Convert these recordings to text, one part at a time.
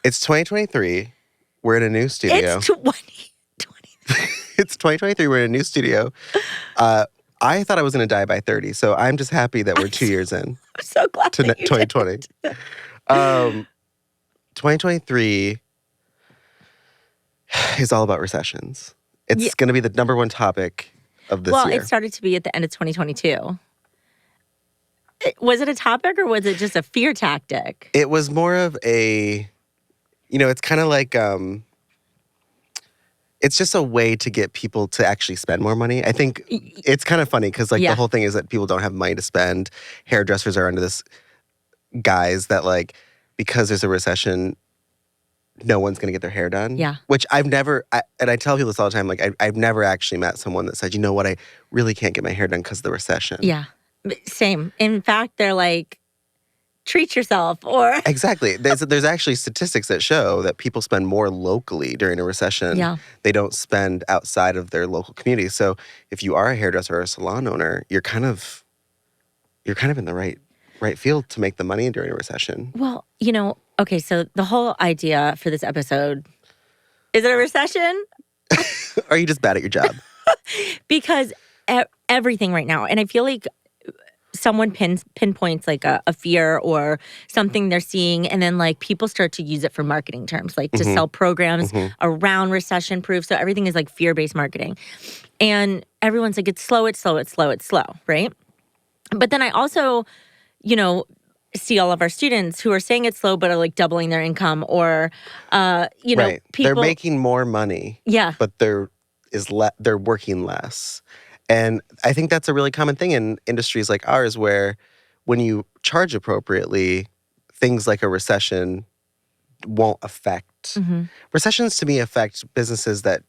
It's 2023. We're in a new studio. It's 2023. It's 2023. We're in a new studio. I thought I was going to die by 30, so I'm just happy that we're 2 years in. I'm so glad to that you 2020. did. 2023 is all about recessions. It's going to be the number one topic of this year. Well, it started to be at the end of 2022. Was it a topic or was it just a fear tactic? It was more of a, it's kind of like, it's just a way to get people to actually spend more money. I think it's kind of funny because the whole thing is that people don't have money to spend. Hairdressers are under this guise that because there's a recession, no one's going to get their hair done. Yeah. Which I've never, and I tell people this all the time, I've never actually met someone that said, you know what, I really can't get my hair done because of the recession. Yeah. Same. In fact, they're like, treat yourself or... Exactly. There's actually statistics that show that people spend more locally during a recession. Yeah. They don't spend outside of their local community. So if you are a hairdresser or a salon owner, you're kind of in the right field to make the money during a recession. Well, okay, so the whole idea for this episode, is it a recession? Or are you just bad at your job? Because everything right now, and I feel like someone pinpoints a fear or something they're seeing, and then people start to use it for marketing terms, to sell programs around recession proof. So everything is fear-based marketing. And everyone's like, it's slow, right? But then I also, see all of our students who are saying it's slow but are doubling their income or, right. people. They're making more money. Yeah. But they're working less. And I think that's a really common thing in industries like ours where when you charge appropriately, things like a recession won't affect. Recessions to me affect businesses that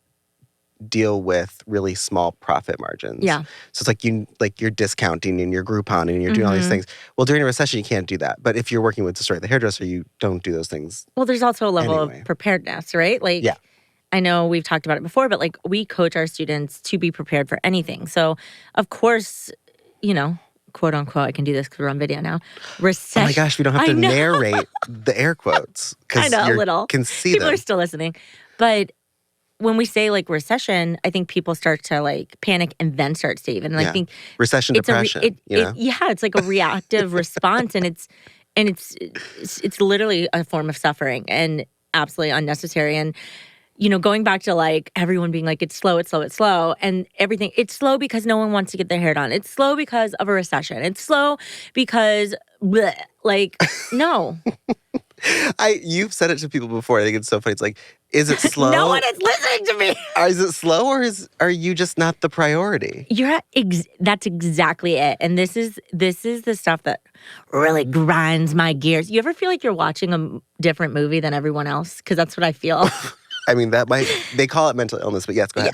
deal with really small profit margins. Yeah. So it's you're discounting and you're Grouponing and you're doing all these things. Well, during a recession, you can't do that. But if you're working with Destroy the Hairdresser, you don't do those things. Well, there's also a level of preparedness, right? Yeah. I know we've talked about it before, but we coach our students to be prepared for anything. So, of course, quote unquote, I can do this because we're on video now. Recession. Oh my gosh, we don't have to narrate the air quotes. I know, a little. Can see people them. Are still listening. But when we say recession, I think people start to panic and then start saving. And I think recession depression. It's like a reactive response, and it's literally a form of suffering and absolutely unnecessary. And going back to everyone being it's slow, and everything. It's slow because no one wants to get their hair done. It's slow because of a recession. It's slow because, bleh, no. You've said it to people before. I think it's so funny. It's is it slow? No one is listening to me. Is it slow or are you just not the priority? That's exactly it. And this is the stuff that really grinds my gears. You ever feel like you're watching a different movie than everyone else? Because that's what I feel. I mean, they call it mental illness, but yes, go ahead.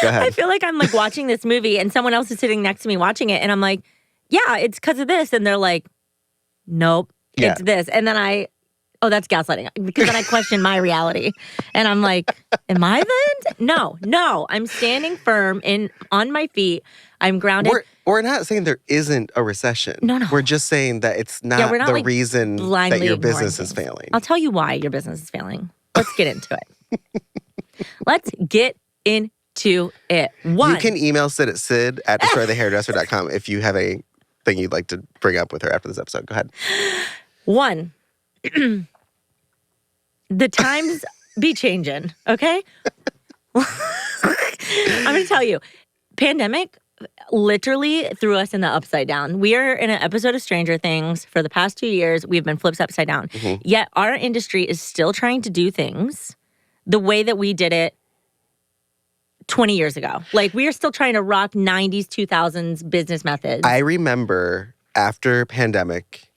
Go ahead. I feel like I'm watching this movie and someone else is sitting next to me watching it. And I'm like, yeah, it's because of this. And they're like, nope, it's this. And then that's gaslighting. Because then I question my reality. And I'm like, am I then? No. I'm standing firm on my feet. I'm grounded. We're not saying there isn't a recession. No. We're just saying that it's not the reason that your business is failing. I'll tell you why your business is failing. Let's get into it. Let's get into it. One. You can email Cyd at Cyd@destroythehairdresser.com if you have anything you'd like to bring up with her after this episode. Go ahead. One. The times be changing, okay? I'm going to tell you, pandemic literally threw us in the upside down. We are in an episode of Stranger Things. For the past 2 years, we've been flipped upside down. Yet our industry is still trying to do things the way that we did it 20 years ago. We are still trying to rock 90s, 2000s business methods. I remember after pandemic,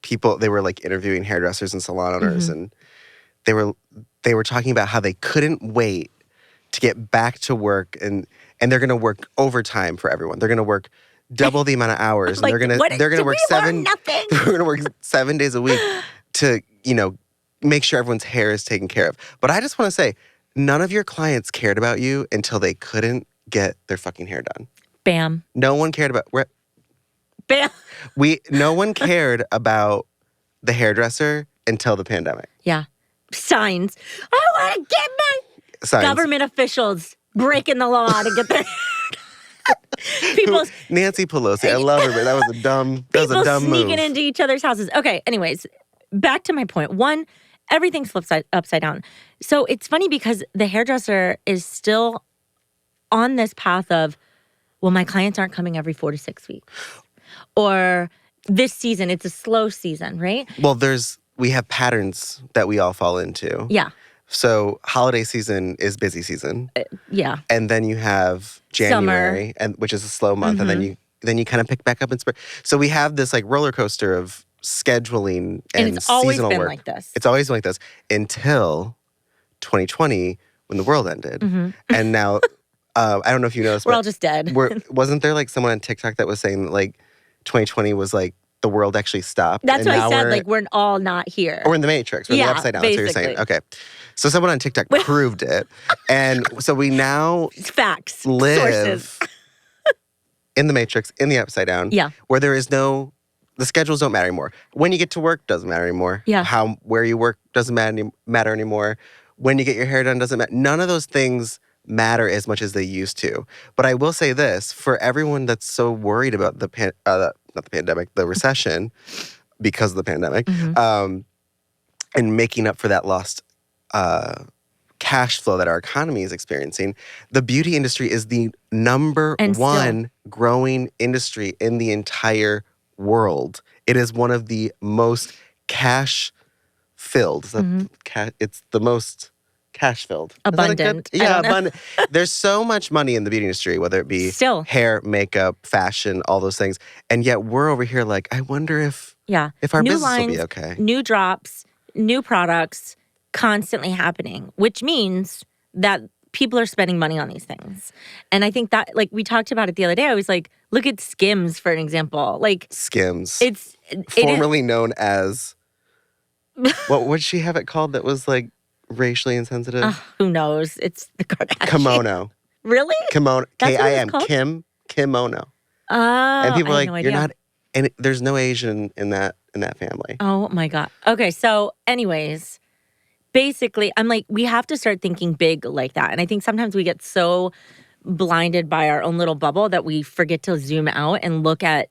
they were interviewing hairdressers and salon owners, and they were talking about how they couldn't wait to get back to work, and they're going to work overtime for everyone. They're going to work double the amount of hours, and they're going to work They're going to work 7 days a week to make sure everyone's hair is taken care of. But I just want to say, none of your clients cared about you until they couldn't get their fucking hair done. Bam. No one cared about. Bam. No one cared about the hairdresser until the pandemic. Yeah. Signs. I want to get my Signs. government officials breaking the law to get their people's Nancy Pelosi. I love her, but that was a dumb sneaking move. into each other's houses. Okay, anyways, back to my point. One, everything's flipped upside down. So it's funny because the hairdresser is still on this path of, well, my clients aren't coming every 4 to 6 weeks. Or this season, it's a slow season, right? Well, we have patterns that we all fall into. Yeah. So holiday season is busy season. Yeah. And then you have January, which is a slow month, and then you kind of pick back up in spring. So we have this like roller coaster of scheduling and it's always seasonal been work. like this. It's always been like this until 2020 when the world ended. And now, I don't know if you noticed, We're all just dead. Wasn't there like someone on TikTok that was saying that like 2020 was like the world actually stopped? That's why I said like we're all not here. Or in the Matrix. We're in the upside down. Basically. That's what you're saying. Okay. So someone on TikTok proved it. And so we now facts, live sources. in the Matrix, in the upside down. Yeah. Where there is the schedules don't matter anymore. When you get to work doesn't matter anymore. Yeah. Where you work doesn't matter anymore. When you get your hair done doesn't matter. None of those things matter as much as they used to. But I will say this, for everyone that's so worried about the recession because of the pandemic, and making up for that lost cash flow that our economy is experiencing, the beauty industry is the number one growing industry in the entire world. It is one of the most cash-filled. It's the most cash-filled. Abundant. Yeah, abundant. There's so much money in the beauty industry, whether it be hair, makeup, fashion, all those things. And yet we're over here like, I wonder if our new business lines, will be okay. New drops, new products constantly happening, which means that people are spending money on these things. And I think that, like we talked about it the other day, I was like, look at Skims for an example. Like Skims. It's formerly known as, what would she have it called that was like racially insensitive? Who knows? It's the Kardashians. Kimono. Really? Kimono. That's what it's K-I-M. called? Kimono. Oh, and people are like, no you're idea. not, and there's no Asian in that family. Oh my God. Okay, so anyways, basically, I'm like, we have to start thinking big like that. And I think sometimes we get so blinded by our own little bubble that we forget to zoom out and look at,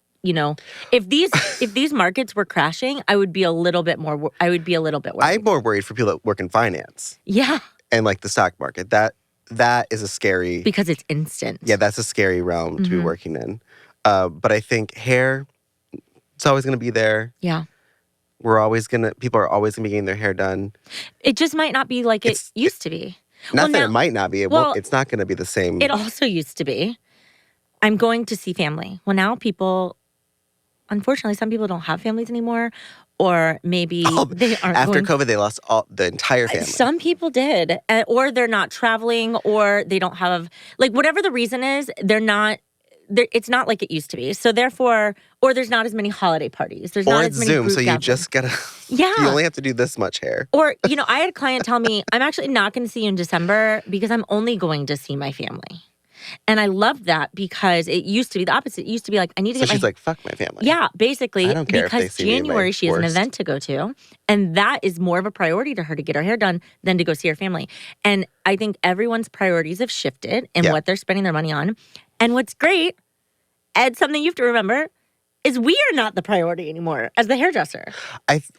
if these markets were crashing, I would be a little bit worried. I'm more worried for people that work in finance. Yeah. And like the stock market. That is a scary, because it's instant. Yeah, that's a scary realm to be working in. But I think hair, it's always going to be there. Yeah. People are always going to be getting their hair done. It just might not be like it used to be. Not that it might not be. It's not going to be the same. It also used to be. I'm going to see family. Well, now unfortunately, some people don't have families anymore, or maybe they aren't. After COVID, they lost the entire family. Some people did, or they're not traveling, or they don't have, like, whatever the reason is, they're not. It's not like it used to be. So therefore, or there's not as many holiday parties. There's not as many Zoom, group so you gatherings. just gotta. Yeah. You only have to do this much hair. Or I had a client tell me, I'm actually not going to see you in December because I'm only going to see my family. And I love that because it used to be the opposite. It used to be like, I need to get she's like, fuck my family. Yeah, basically. I don't care because if they see me at my January she has an worst. event to go to. And that is more of a priority to her to get her hair done than to go see her family. And I think everyone's priorities have shifted in what they're spending their money on. And what's great, and something you have to remember, is we are not the priority anymore as the hairdresser. It's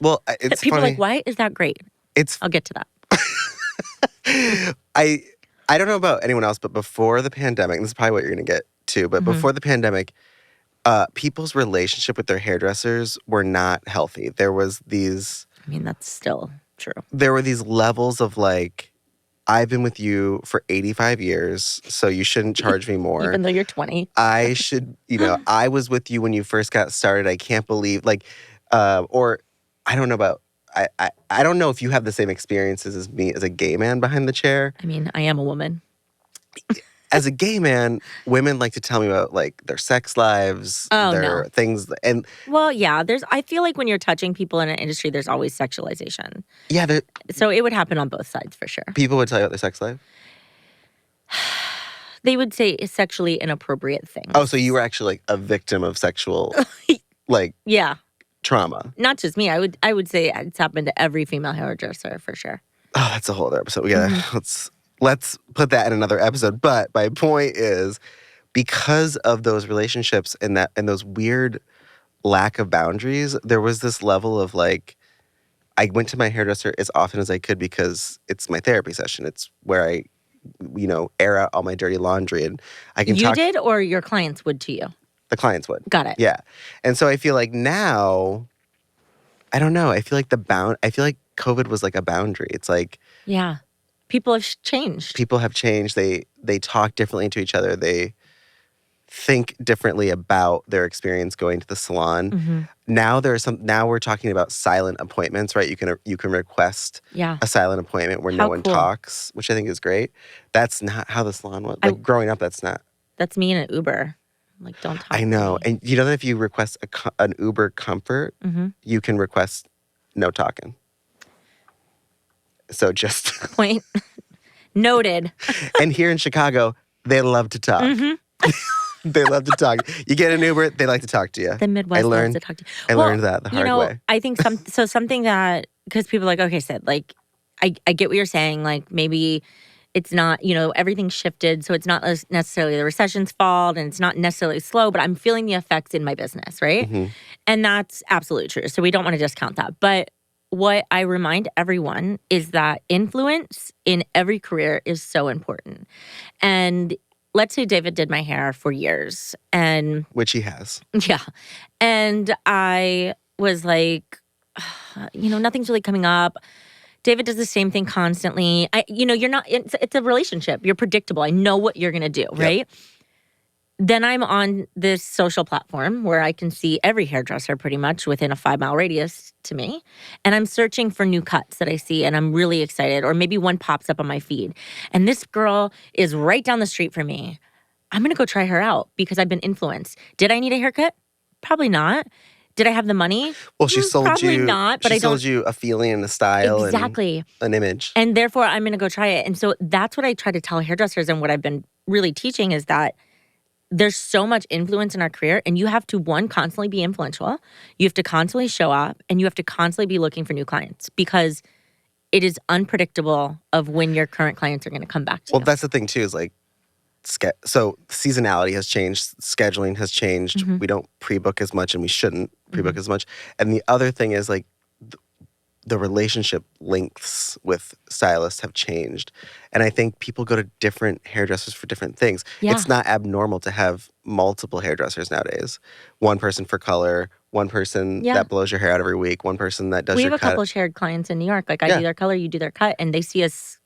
People funny. are like, why is that great? I'll get to that. I don't know about anyone else, but before the pandemic, this is probably what you're going to get to, but before the pandemic, people's relationship with their hairdressers were not healthy. There was these... I mean, that's still true. There were these levels of like, I've been with you for 85 years, so you shouldn't charge me more. Even though you're 20. I should, I was with you when you first got started. I can't believe, or I don't know about... I don't know if you have the same experiences as me as a gay man behind the chair. I mean, I am a woman. As a gay man, women like to tell me about like their sex lives, their things, and well, yeah. I feel like when you're touching people in an industry, there's always sexualization. Yeah, so it would happen on both sides for sure. People would tell you about their sex life. They would say sexually inappropriate things. Oh, so you were actually like a victim of sexual, like yeah. trauma. Not just me. I would say it's happened to every female hairdresser for sure. Oh, that's a whole other episode. We gotta let's put that in another episode. But my point is, because of those relationships and those weird lack of boundaries, there was this level of like, I went to my hairdresser as often as I could because it's my therapy session. It's where I, air out all my dirty laundry, and I can You did, or your clients would to you? The clients would. Got it. Yeah. And so I feel like now, I don't know. I feel like COVID was like a boundary. It's like, yeah, people have changed. People have changed. They talk differently to each other. They think differently about their experience going to the salon. Now we're talking about silent appointments, right? You can request a silent appointment where no one talks, which I think is great. That's not how the salon was. Like growing up, that's not. That's me in an Uber. Like, don't talk. I know. And you know that if you request an Uber Comfort, you can request no talking. So just point noted. And here in Chicago, they love to talk. They love to talk. You get an Uber, they like to talk to you. The Midwest loves to talk to you. I learned that the hard way. I think something that, because people are like, okay, Cyd, like, I get what you're saying. Like, maybe it's not, everything's shifted. So it's not necessarily the recession's fault and it's not necessarily slow, but I'm feeling the effects in my business, right? And that's absolutely true. So we don't want to discount that. But what I remind everyone is that influence in every career is so important. And let's say David did my hair for years, and which he has. Yeah. And I was like, nothing's really coming up. David does the same thing constantly. You're not, it's a relationship. You're predictable. I know what you're going to do, right? Then I'm on this social platform where I can see every hairdresser pretty much within a 5-mile radius to me. And I'm searching for new cuts that I see, and I'm really excited. Or maybe one pops up on my feed. And this girl is right down the street from me. I'm going to go try her out because I've been influenced. Did I need a haircut? Probably not. Did I have the money? Well, she sold probably you. Not, but she sold you a feeling and a style, exactly, and an image. And therefore, I'm going to go try it. And so that's what I try to tell hairdressers, and what I've been really teaching is that there's so much influence in our career, and you have to, one, constantly be influential. You have to constantly show up, and you have to constantly be looking for new clients because it is unpredictable of when your current clients are going to come back to you. Well, that's the thing too, is like, so seasonality has changed, scheduling has changed. We don't pre-book as much, and we shouldn't pre-book as much. And the other thing is like, the relationship lengths with stylists have changed. And I think people go to different hairdressers for different things. Yeah. It's not abnormal to have multiple hairdressers nowadays. One person for color, one person that blows your hair out every week, one person that does your cut. We have a couple shared clients in New York. Like, I do their color, you do their cut, and they see us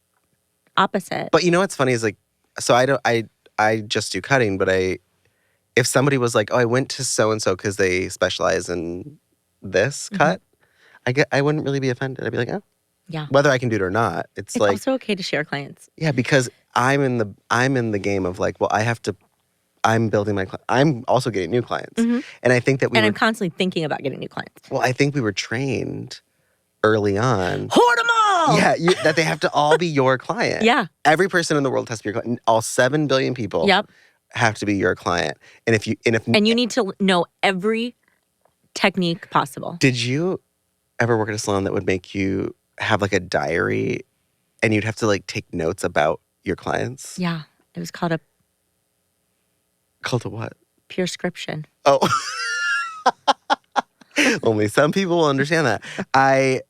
opposite. But you know what's funny is like, so I just do cutting, but if somebody was like, oh, I went to so-and-so because they specialize in this cut, I wouldn't really be offended. I'd be like, oh. Yeah. Whether I can do it or not. It's like, also okay to share clients. Yeah, because I'm in the game of like, well, I'm building my I'm also getting new clients. And I think that I'm constantly thinking about getting new clients. Well, I think we were trained early on. Hoard them all! Yeah, that they have to all be your client. Yeah. Every person in the world has to be your client. All 7 billion people have to be your client. And you need to know every technique possible. Did you ever work at a salon that would make you have like a diary and you'd have to like take notes about your clients? Yeah. It was called a what? Prescription. Oh. Only some people will understand that. I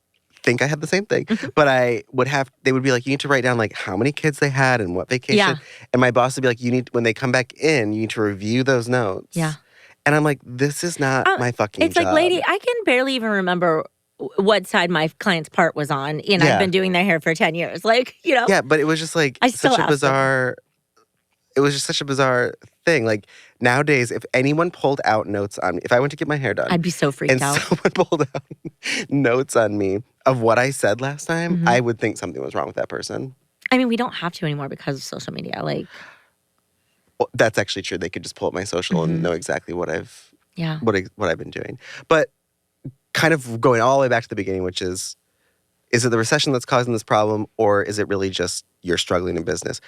think I had the same thing. But they would be like, you need to write down like how many kids they had and what vacation. Yeah. And my boss would be like, when they come back in, you need to review those notes. Yeah. And I'm like, this is not my fucking job. It's like, lady, I can barely even remember what side my client's part was on. And I've been doing their hair for 10 years. Like, Yeah, but it was just like such a bizarre... It was just such a bizarre thing. Like, nowadays, if anyone pulled out notes on me, if I went to get my hair done... I'd be so freaked out. And someone pulled out notes on me of what I said last time, I would think something was wrong with that person. I mean, we don't have to anymore because of social media. Like... Well, that's actually true. They could just pull up my social and know exactly what I've been doing. But kind of going all the way back to the beginning, which is it the recession that's causing this problem, or is it really just you're struggling in business?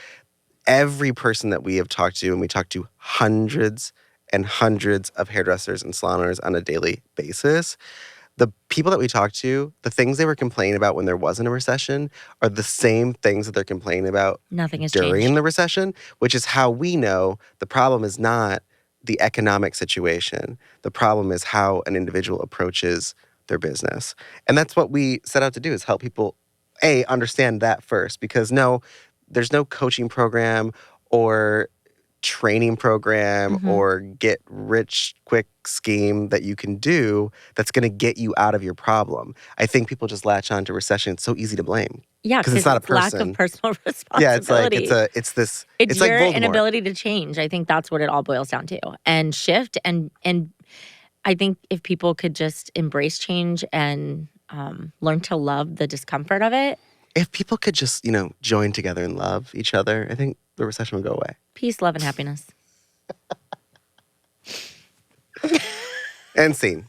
Every person that we have talked to, and we talk to hundreds and hundreds of hairdressers and salon owners on a daily basis, the people that we talked to, the things they were complaining about when there wasn't a recession are the same things that they're complaining about Nothing has during changed. the recession, which is how we know the problem is not the economic situation. The problem is how an individual approaches their business. And that's what we set out to do, is help people, understand that first. Because no, there's no coaching program or training program or get rich quick scheme that you can do that's going to get you out of your problem. I think people just latch on to recession. It's so easy to blame Yeah, because it's because not a it's lack of person. personal Yeah, it's like responsibility. It's it's like your Voldemort. inability to change. I think that's what it all boils down to. And shift. And I think if people could just embrace change and learn to love the discomfort of it. If people could just, join together and love each other, I think the recession would go away. Peace, love, and happiness. And scene.